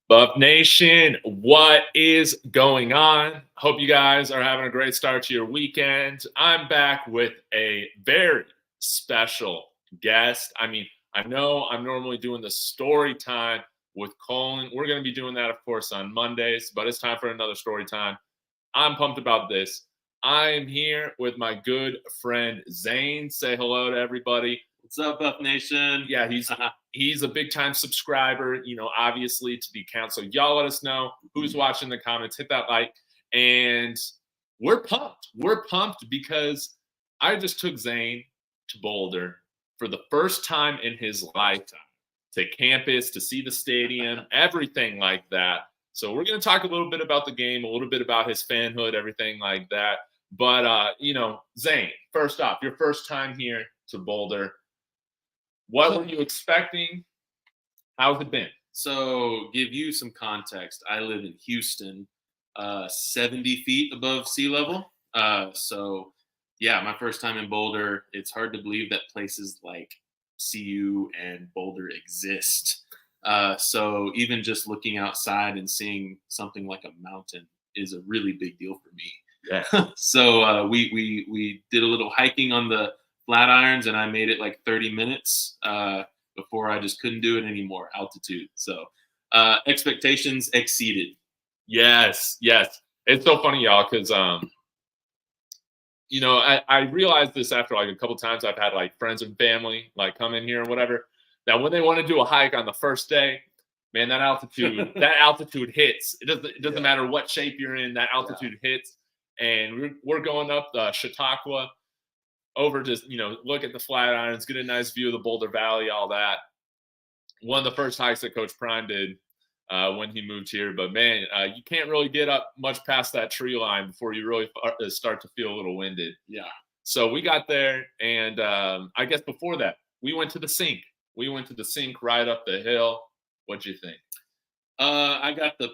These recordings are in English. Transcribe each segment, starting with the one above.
Buff Nation, what is going on? Hope you guys are having a great start to your weekend. I'm back with a very special guest. I know I'm normally doing the story time with Colin. We're going to be doing that, of course, on Mondays, but it's time for another story time. I'm pumped about this. I am here with my good friend Zane. Say hello to everybody. What's up, Buff Nation? Yeah, he's a big time subscriber, obviously to the account. So y'all let us know who's watching the comments, hit that like, and we're pumped. We're pumped because I just took Zane to Boulder for the first time in his lifetime to campus, to see the stadium, everything like that. So we're going to talk a little bit about the game, a little bit about his fanhood, everything like that. But, Zane, first off, your first time here to Boulder. What were you expecting? How's it been? So, give you some context. I live in Houston, 70 feet above sea level. My first time in Boulder. It's hard to believe that places like CU and Boulder exist. So, even just looking outside and seeing something like a mountain is a really big deal for me. Yeah. So, we did a little hiking on the Flatirons, and I made it like 30 minutes before I just couldn't do it anymore. Altitude. So expectations exceeded. Yes. It's so funny, y'all, because I realized this after like a couple times I've had like friends and family like come in here and whatever. That when they want to do a hike on the first day, man, that altitude hits. It doesn't matter what shape you're in. That altitude hits, and we're going up the Chautauqua. Over to, look at the Flatirons, get a nice view of the Boulder Valley, all that. One of the first hikes that Coach Prime did when he moved here. But, man, you can't really get up much past that tree line before you really start to feel a little winded. Yeah. So we got there, and I guess before that, we went to the sink. We went to the sink right up the hill. What'd you think? I got the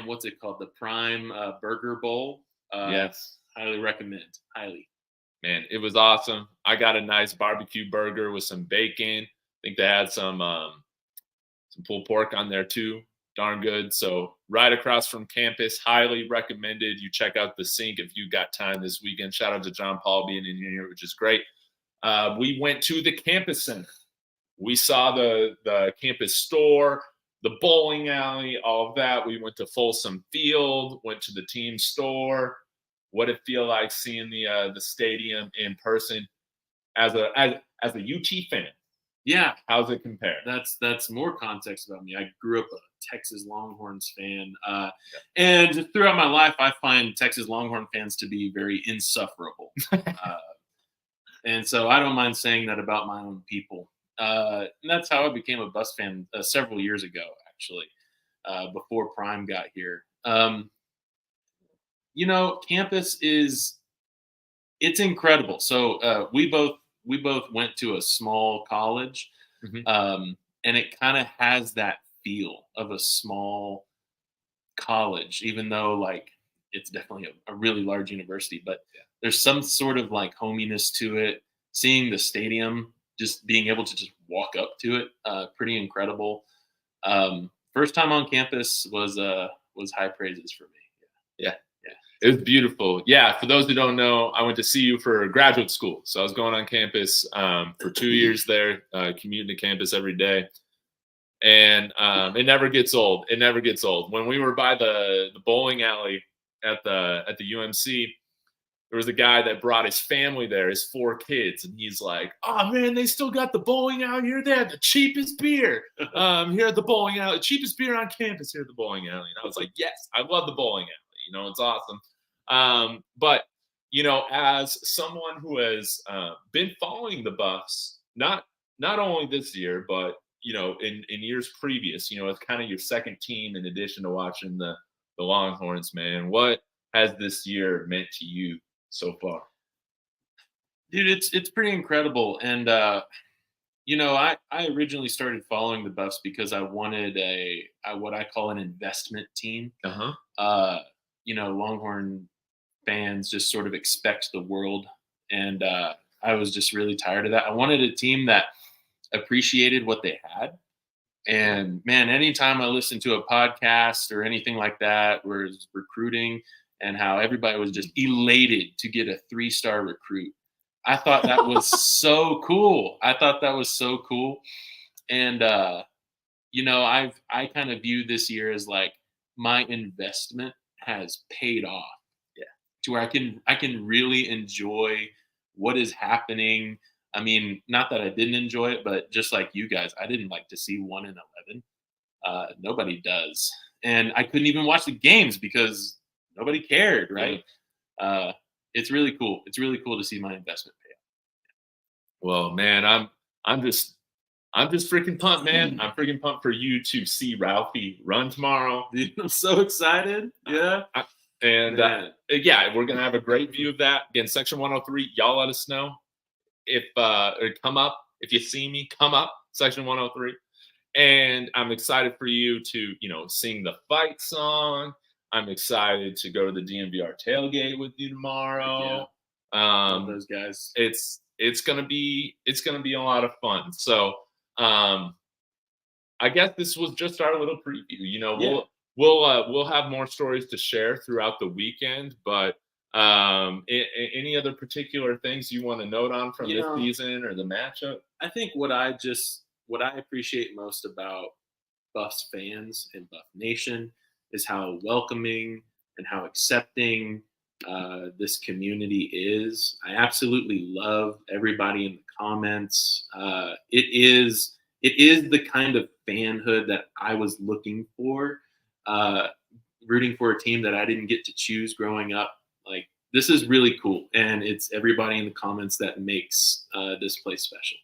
what's it called? The Prime Burger Bowl. Yes. Highly recommend. Highly. Man, it was awesome. I got a nice barbecue burger with some bacon. I think they had some pulled pork on there too. Darn good. So right across from campus, highly recommended. You check out the sink if you got time this weekend. Shout out to John Paul being in here, which is great. We went to the campus center. We saw the campus store, the bowling alley, all of that. We went to Folsom Field, went to the team store. What it feel like seeing the stadium in person as a UT fan? Yeah, how's it compare? That's more context about me. I grew up a Texas Longhorns fan, and just throughout my life, I find Texas Longhorn fans to be very insufferable, and so I don't mind saying that about my own people. And that's how I became a Buss fan several years ago, actually, before Prime got here. Campus it's incredible. So we both went to a small college, and it kind of has that feel of a small college, even though like it's definitely a really large university. But there's some sort of like hominess to it. Seeing the stadium, just being able to just walk up to it, pretty incredible. First time on campus was high praises for me. Yeah. It was beautiful. Yeah, for those who don't know, I went to CU for graduate school. So I was going on campus for 2 years there, commuting to campus every day. And it never gets old. It never gets old. When we were by the bowling alley at the UMC, there was a guy that brought his family there, his 4 kids. And he's like, oh, man, they still got the bowling alley here. They had the cheapest beer here at the bowling alley. Cheapest beer on campus here at the bowling alley. And I was like, yes, I love the bowling alley. It's awesome. But as someone who has been following the Buffs, not only this year, but in years previous, it's kind of your second team in addition to watching the Longhorns, man. What has this year meant to you so far? Dude, it's pretty incredible. And I originally started following the Buffs because I wanted what I call an investment team. Longhorn fans just sort of expect the world, and I was just really tired of that. I wanted a team that appreciated what they had, And man, anytime I listen to a podcast or anything like that, where it's recruiting and how everybody was just elated to get a 3-star recruit, I thought that was so cool. I thought that was so cool. And I kind of view this year as like my investment has paid off. Yeah. To where I can really enjoy what is happening. I mean, not that I didn't enjoy it, but just like you guys, I didn't like to see 1-11. Nobody does, and I couldn't even watch the games because nobody cared, right? Yeah. It's really cool. It's really cool to see my investment pay off. Well, man, I'm just freaking pumped, man. I'm freaking pumped for you to see Ralphie run tomorrow. Dude, I'm so excited. Yeah. Yeah, we're gonna have a great view of that. Again, Section 103. Y'all let us know if come up. If you see me, come up, Section 103. And I'm excited for you to, sing the fight song. I'm excited to go to the DNVR tailgate with you tomorrow. Love those guys. It's gonna be a lot of fun. So I guess this was just our little preview. We'll have more stories to share throughout the weekend, but any other particular things you want to note on from this season or the matchup? I think what I appreciate most about Buffs fans and Buff Nation is how welcoming and how accepting this community is. I absolutely love everybody in the comments. It is the kind of fanhood that I was looking for, rooting for a team that I didn't get to choose growing up. Like, this is really cool, and it's everybody in the comments that makes this place special.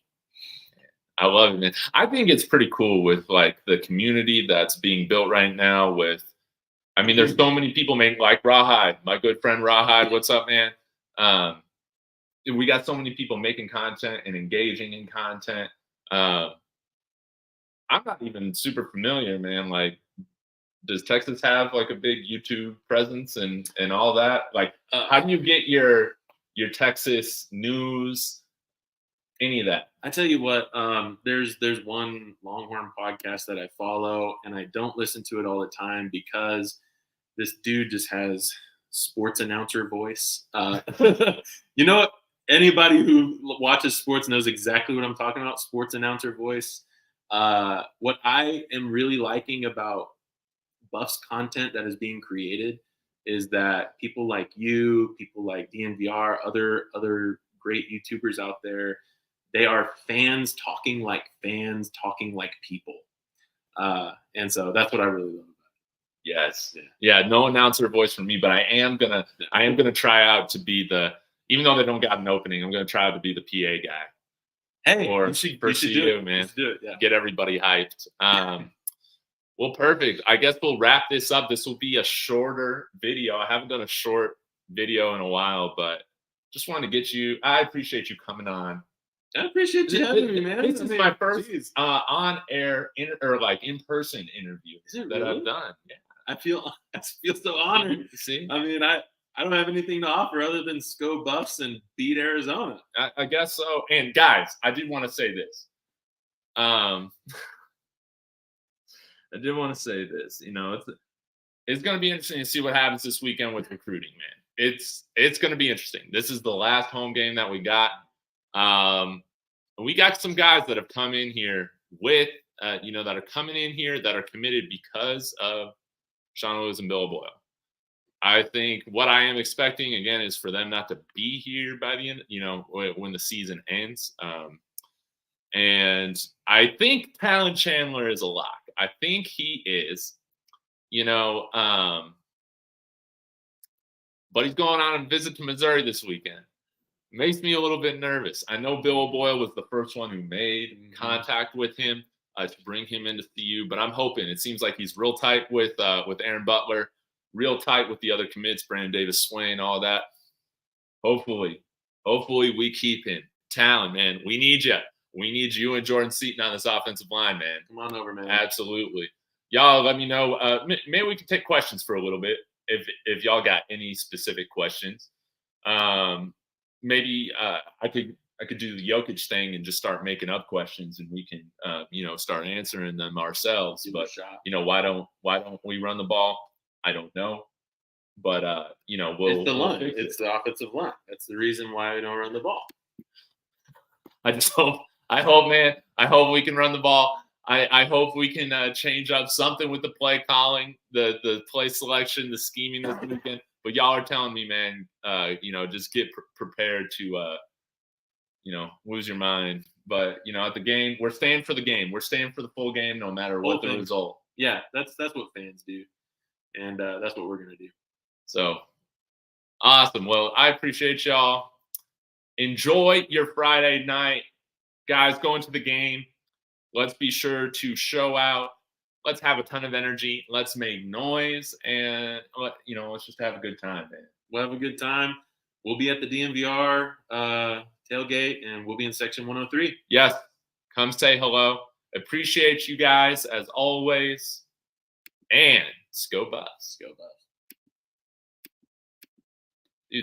I love it, man. I think it's pretty cool with like the community that's being built right now with, there's so many people like Rawhide, my good friend Rawhide. What's up, man? We got so many people making content and engaging in content. I'm not even super familiar, man. Like, does Texas have like a big YouTube presence and all that? Like, how do you get your Texas news? Any of that? I tell you what, there's one Longhorn podcast that I follow, and I don't listen to it all the time because this dude just has sports announcer voice. You know what? Anybody who watches sports knows exactly what I'm talking about. Sports announcer voice. What I am really liking about Buffs content that is being created is that people like you, people like DNVR, other great YouTubers out there, they are fans talking like people. And so that's what I really love about it. Yes. Yeah, no announcer voice for me, but I am gonna try out to be even though they don't got an opening, I'm gonna try out to be the PA guy. Hey, or you should do it, man. Do it, yeah. Get everybody hyped. Well, perfect. I guess we'll wrap this up. This will be a shorter video. I haven't done a short video in a while, but just wanted to get you. I appreciate you coming on. I appreciate you having me, man. This is my first on-air in-person interview that I've done. Yeah, I feel so honored. See, I don't have anything to offer other than go Buffs and beat Arizona. I guess so. And guys, I did want to say this. I did want to say this. It's going to be interesting to see what happens this weekend with recruiting, man. It's going to be interesting. This is the last home game that we got. We got some guys that have come in here with, that are coming in here that are committed because of Sean Lewis and Bill Boyle. I think what I am expecting again is for them not to be here by the end, when the season ends. And I think Talon Chandler is a lock. I think he is, but he's going on a visit to Missouri this weekend. Makes me a little bit nervous. I know Bill O'Boyle was the first one who made contact with him to bring him into CU, but I'm hoping. It seems like he's real tight with Aaron Butler, real tight with the other commits, Brandon Davis, Swain, all that. Hopefully we keep him. Talon, man, we need you. We need you and Jordan Seaton on this offensive line, man. Come on over, man. Absolutely. Y'all let me know. Maybe we can take questions for a little bit if y'all got any specific questions. Maybe I I could do the Jokic thing and just start making up questions, and we can, start answering them ourselves. But why don't we run the ball? I don't know, but it's the line. It's the offensive line. That's the reason why we don't run the ball. I hope, man. I hope we can run the ball. I hope we can change up something with the play calling, the play selection, the scheming this weekend. But y'all are telling me, man, just get prepared to, lose your mind. But, at the game, we're staying for the game. We're staying for the full game no matter what the result. Yeah, that's what fans do. And that's what we're going to do. So, awesome. Well, I appreciate y'all. Enjoy your Friday night. Guys, going to the game. Let's be sure to show out. Let's have a ton of energy. Let's make noise. And, let's just have a good time, man. We'll have a good time. We'll be at the DNVR tailgate, and we'll be in section 103. Yes. Come say hello. Appreciate you guys, as always. And go Buffs. Go Buffs.